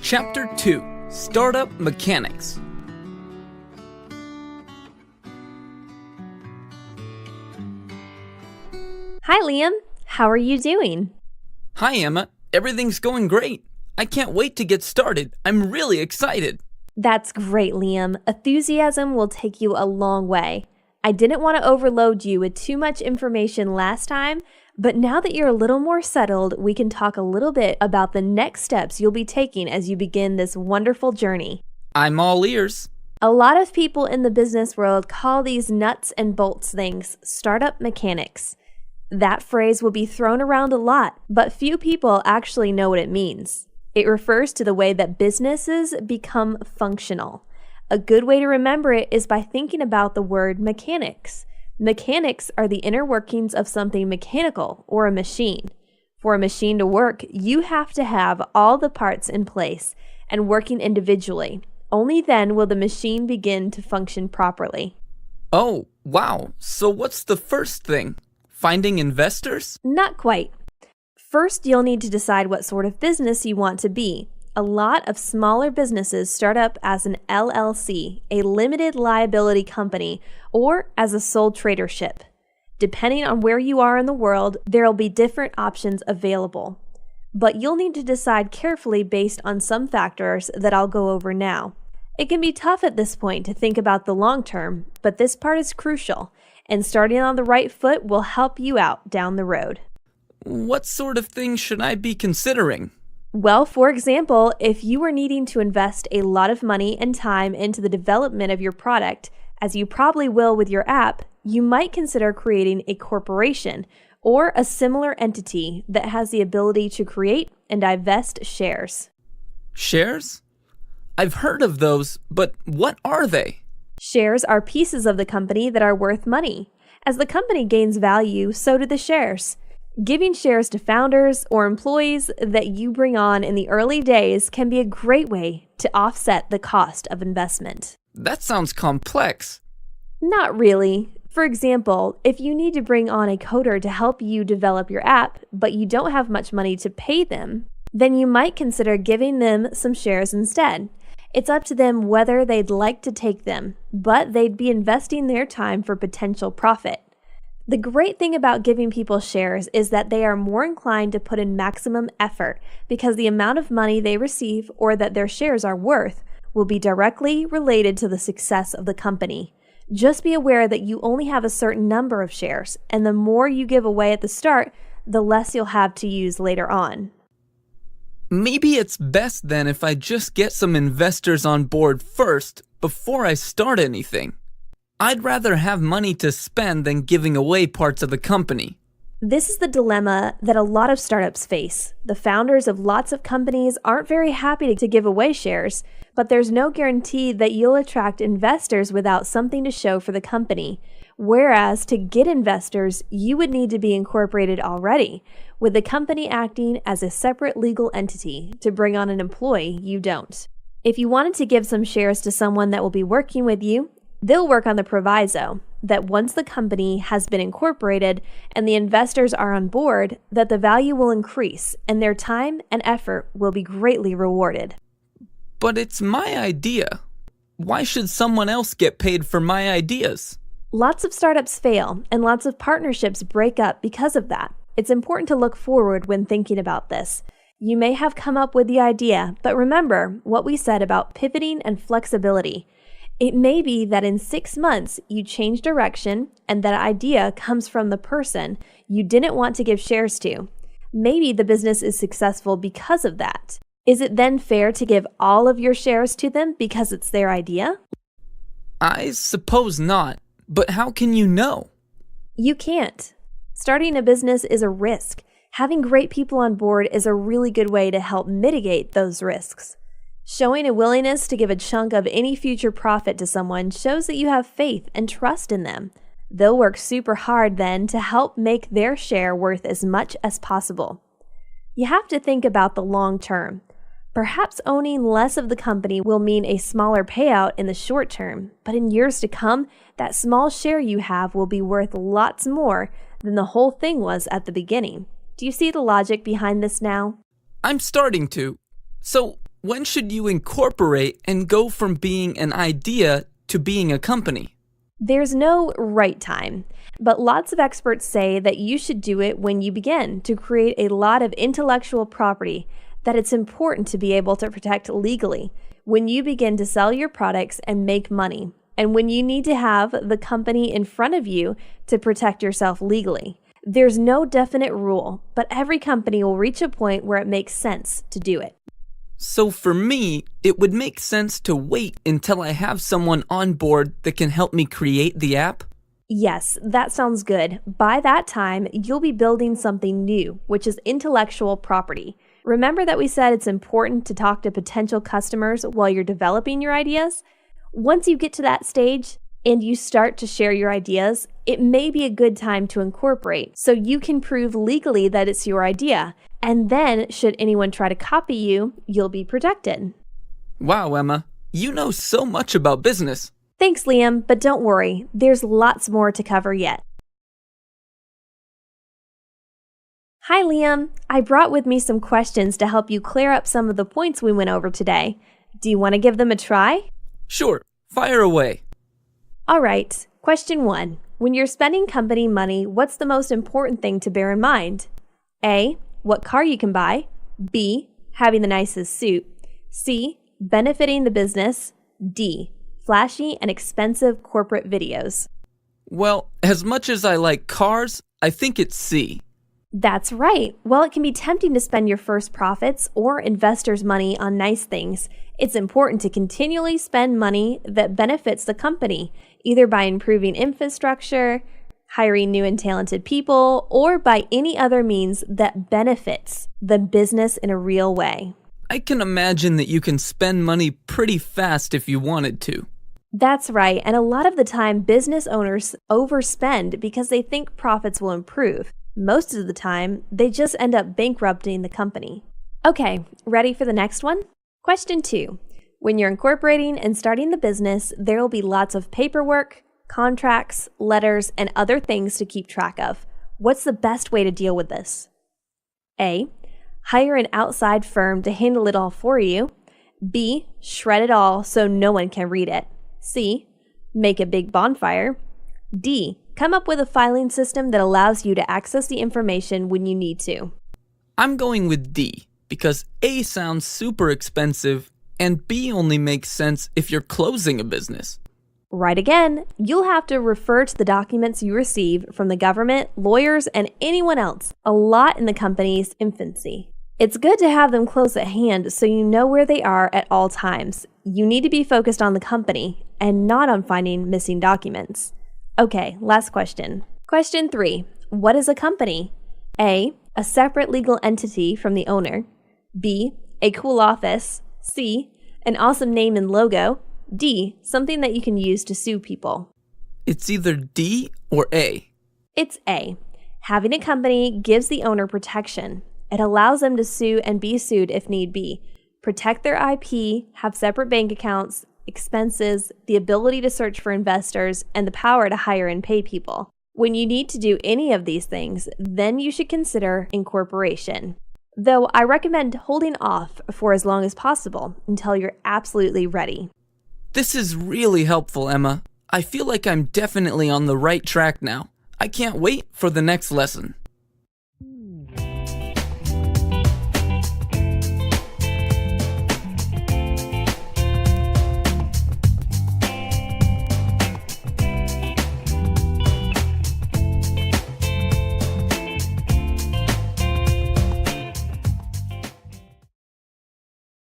Chapter 2, Startup Mechanics. Hi, Liam. How are you doing? Hi, Emma. Everything's going great. I can't wait to get started. I'm really excited. That's great, Liam. Enthusiasm will take you a long way. I didn't want to overload you with too much information last time, but now that you're a little more settled, we can talk a little bit about the next steps you'll be taking as you begin this wonderful journey. I'm all ears. A lot of people in the business world call these nuts and bolts things startup mechanics. That phrase will be thrown around a lot, but few people actually know what it means. It refers to the way that businesses become functional. A good way to remember it is by thinking about the word mechanics. Mechanics are the inner workings of something mechanical or a machine. For a machine to work, you have to have all the parts in place and working individually. Only then will the machine begin to function properly. Oh, wow. So what's the first thing? Finding investors? Not quite. First, you'll need to decide what sort of business you want to be. A lot of smaller businesses start up as an LLC, a limited liability company, or as a sole tradership. Depending on where you are in the world, there will be different options available. But you'll need to decide carefully based on some factors that I'll go over now. It can be tough at this point to think about the long term, but this part is crucial, and starting on the right foot will help you out down the road. What sort of things should I be considering? Well, for example, if you are needing to invest a lot of money and time into the development of your product, as you probably will with your app, you might consider creating a corporation or a similar entity that has the ability to create and divest shares. Shares? I've heard of those, but what are they? Shares are pieces of the company that are worth money. As the company gains value, so do the shares. Giving shares to founders or employees that you bring on in the early days can be a great way to offset the cost of investment. That sounds complex. Not really. For example, if you need to bring on a coder to help you develop your app, but you don't have much money to pay them, then you might consider giving them some shares instead. It's up to them whether they'd like to take them, but they'd be investing their time for potential profit. The great thing about giving people shares is that they are more inclined to put in maximum effort because the amount of money they receive or that their shares are worth will be directly related to the success of the company. Just be aware that you only have a certain number of shares, and the more you give away at the start, the less you'll have to use later on. Maybe it's best then if I just get some investors on board first before I start anything. I'd rather have money to spend than giving away parts of the company. This is the dilemma that a lot of startups face. The founders of lots of companies aren't very happy to give away shares, but there's no guarantee that you'll attract investors without something to show for the company. Whereas to get investors, you would need to be incorporated already, with the company acting as a separate legal entity. To bring on an employee, you don't. If you wanted to give some shares to someone that will be working with you, they'll work on the proviso that once the company has been incorporated and the investors are on board, that the value will increase and their time and effort will be greatly rewarded. But it's my idea. Why should someone else get paid for my ideas? Lots of startups fail and lots of partnerships break up because of that. It's important to look forward when thinking about this. You may have come up with the idea, but remember what we said about pivoting and flexibility. It may be that in 6 months you change direction and that idea comes from the person you didn't want to give shares to. Maybe the business is successful because of that. Is it then fair to give all of your shares to them because it's their idea? I suppose not, but how can you know? You can't. Starting a business is a risk. Having great people on board is a really good way to help mitigate those risks. Showing a willingness to give a chunk of any future profit to someone shows that you have faith and trust in them. They'll work super hard then to help make their share worth as much as possible. You have to think about the long term. Perhaps owning less of the company will mean a smaller payout in the short term, but in years to come, that small share you have will be worth lots more than the whole thing was at the beginning. Do you see the logic behind this now? I'm starting to. So, when should you incorporate and go from being an idea to being a company? There's no right time, but lots of experts say that you should do it when you begin to create a lot of intellectual property that it's important to be able to protect legally when you begin to sell your products and make money, and when you need to have the company in front of you to protect yourself legally. There's no definite rule, but every company will reach a point where it makes sense to do it. So for me, it would make sense to wait until I have someone on board that can help me create the app? Yes, that sounds good. By that time, you'll be building something new, which is intellectual property. Remember that we said it's important to talk to potential customers while you're developing your ideas? Once you get to that stage and you start to share your ideas, it may be a good time to incorporate so you can prove legally that it's your idea. And then, should anyone try to copy you, you'll be protected. Wow, Emma, you know so much about business. Thanks, Liam, but don't worry, there's lots more to cover yet. Hi, Liam. I brought with me some questions to help you clear up some of the points we went over today. Do you want to give them a try? Sure, fire away. All right, question 1. When you're spending company money, what's the most important thing to bear in mind? A, what car you can buy. B, having the nicest suit. C, benefiting the business. D, flashy and expensive corporate videos. Well, as much as I like cars, I think it's C. That's right. While it can be tempting to spend your first profits or investors' money on nice things, it's important to continually spend money that benefits the company, either by improving infrastructure, hiring new and talented people, or by any other means that benefits the business in a real way. I can imagine that you can spend money pretty fast if you wanted to. That's right, and a lot of the time business owners overspend because they think profits will improve. Most of the time, they just end up bankrupting the company. Okay, ready for the next one? Question 2. When you're incorporating and starting the business, there will be lots of paperwork, contracts, letters, and other things to keep track of. What's the best way to deal with this? A, hire an outside firm to handle it all for you. B, shred it all so no one can read it. C, make a big bonfire. D, come up with a filing system that allows you to access the information when you need to. I'm going with D, because A sounds super expensive, and B only makes sense if you're closing a business. Right again, you'll have to refer to the documents you receive from the government, lawyers, and anyone else, a lot in the company's infancy. It's good to have them close at hand so you know where they are at all times. You need to be focused on the company and not on finding missing documents. Okay, last question. Question 3. What is a company? A, a separate legal entity from the owner. B, a cool office. C, an awesome name and logo. D, something that you can use to sue people. It's either D or A. It's A. Having a company gives the owner protection. It allows them to sue and be sued if need be, protect their IP, have separate bank accounts, expenses, the ability to search for investors, and the power to hire and pay people. When you need to do any of these things, then you should consider incorporation. Though I recommend holding off for as long as possible until you're absolutely ready. This is really helpful, Emma. I feel like I'm definitely on the right track now. I can't wait for the next lesson.